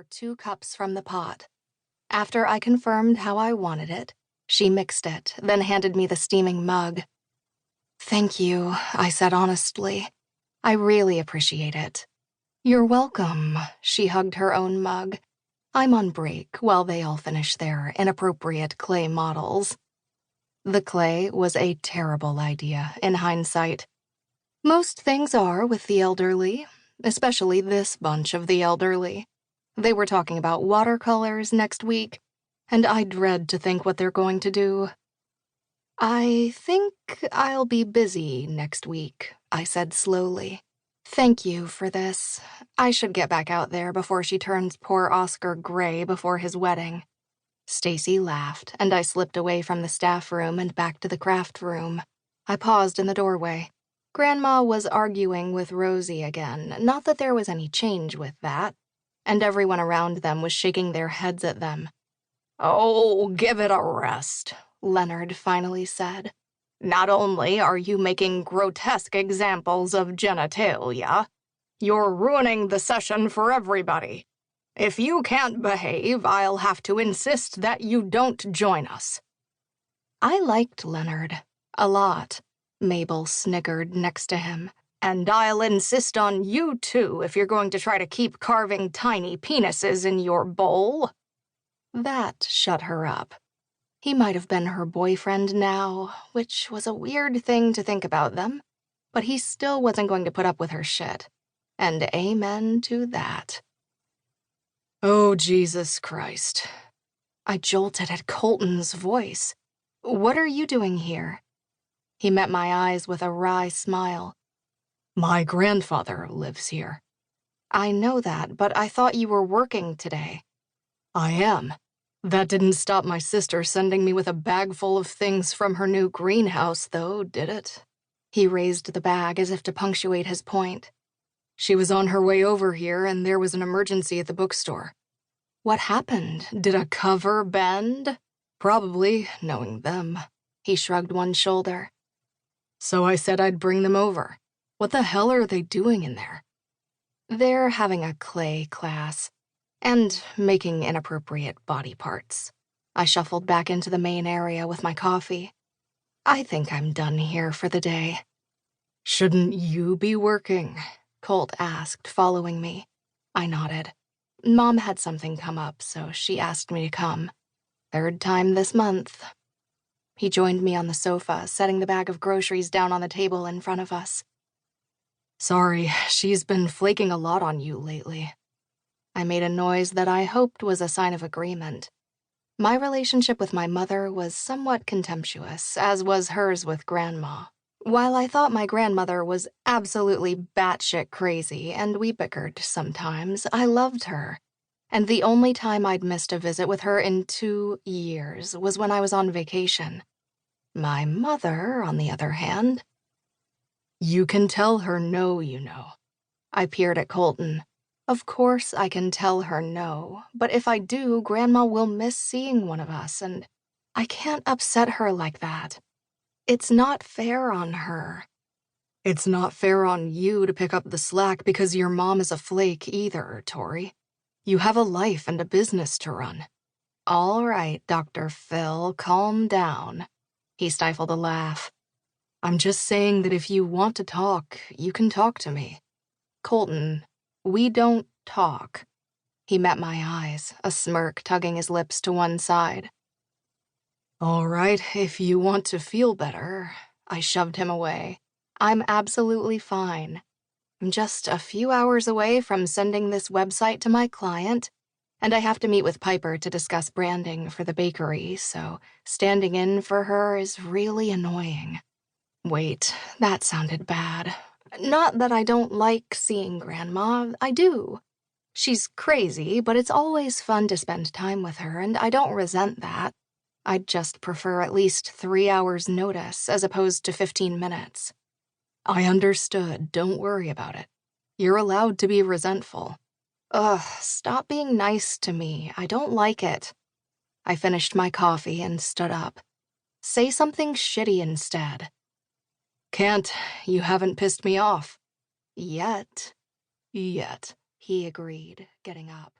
her 2 cups from the pot. After I confirmed how I wanted it, she mixed it, then handed me the steaming mug. "Thank you," I said honestly. "I really appreciate it." "You're welcome," she hugged her own mug. "I'm on break while they all finish their inappropriate clay models." The clay was a terrible idea, in hindsight. Most things are with the elderly, especially this bunch of the elderly. They were talking about watercolors next week, and I dread to think what they're going to do. "I think I'll be busy next week," I said slowly. "Thank you for this. I should get back out there before she turns poor Oscar gray before his wedding." Stacy laughed, and I slipped away from the staff room and back to the craft room. I paused in the doorway. Grandma was arguing with Rosie again, not that there was any change with that, and everyone around them was shaking their heads at them. "Oh, give it a rest," Leonard finally said. "Not only are you making grotesque examples of genitalia, you're ruining the session for everybody. If you can't behave, I'll have to insist that you don't join us." I liked Leonard a lot. Mabel snickered next to him. "And I'll insist on you too if you're going to try to keep carving tiny penises in your bowl." That shut her up. He might have been her boyfriend now, which was a weird thing to think about them, but he still wasn't going to put up with her shit. And amen to that. "Oh, Jesus Christ." I jolted at Colton's voice. "What are you doing here?" He met my eyes with a wry smile. "My grandfather lives here." "I know that, but I thought you were working today." "I am. That didn't stop my sister sending me with a bag full of things from her new greenhouse, though, did it?" He raised the bag as if to punctuate his point. "She was on her way over here, and there was an emergency at the bookstore." "What happened? Did a cover bend?" "Probably, knowing them." He shrugged one shoulder. "So I said I'd bring them over. What the hell are they doing in there?" "They're having a clay class. And making inappropriate body parts." I shuffled back into the main area with my coffee. "I think I'm done here for the day." "Shouldn't you be working?" Colt asked, following me. I nodded. Mom had something come up, so she asked me to come. 3rd time this month. He joined me on the sofa, setting the bag of groceries down on the table in front of us. "Sorry, she's been flaking a lot on you lately." I made a noise that I hoped was a sign of agreement. My relationship with my mother was somewhat contemptuous, as was hers with Grandma. While I thought my grandmother was absolutely batshit crazy and we bickered sometimes, I loved her. And the only time I'd missed a visit with her in 2 years was when I was on vacation. My mother, on the other hand... "You can tell her no, you know." I peered at Colton. "Of course I can tell her no, but if I do, Grandma will miss seeing one of us, and I can't upset her like that. It's not fair on her." "It's not fair on you to pick up the slack because your mom is a flake either, Tori. You have a life and a business to run." "All right, Dr. Phil, calm down." He stifled a laugh. "I'm just saying that if you want to talk, you can talk to me." "Colton, we don't talk." He met my eyes, a smirk tugging his lips to one side. "All right, if you want to feel better." I shoved him away. "I'm absolutely fine. I'm just a few hours away from sending this website to my client, and I have to meet with Piper to discuss branding for the bakery, so standing in for her is really annoying." Wait, that sounded bad. Not that I don't like seeing Grandma, I do. She's crazy, but it's always fun to spend time with her, and I don't resent that. I'd just prefer at least 3 hours' notice as opposed to 15 minutes. "I understood, don't worry about it. You're allowed to be resentful." Ugh, stop being nice to me, I don't like it. I finished my coffee and stood up. Say something shitty instead. "Can't. You haven't pissed me off." Yet, he agreed, getting up.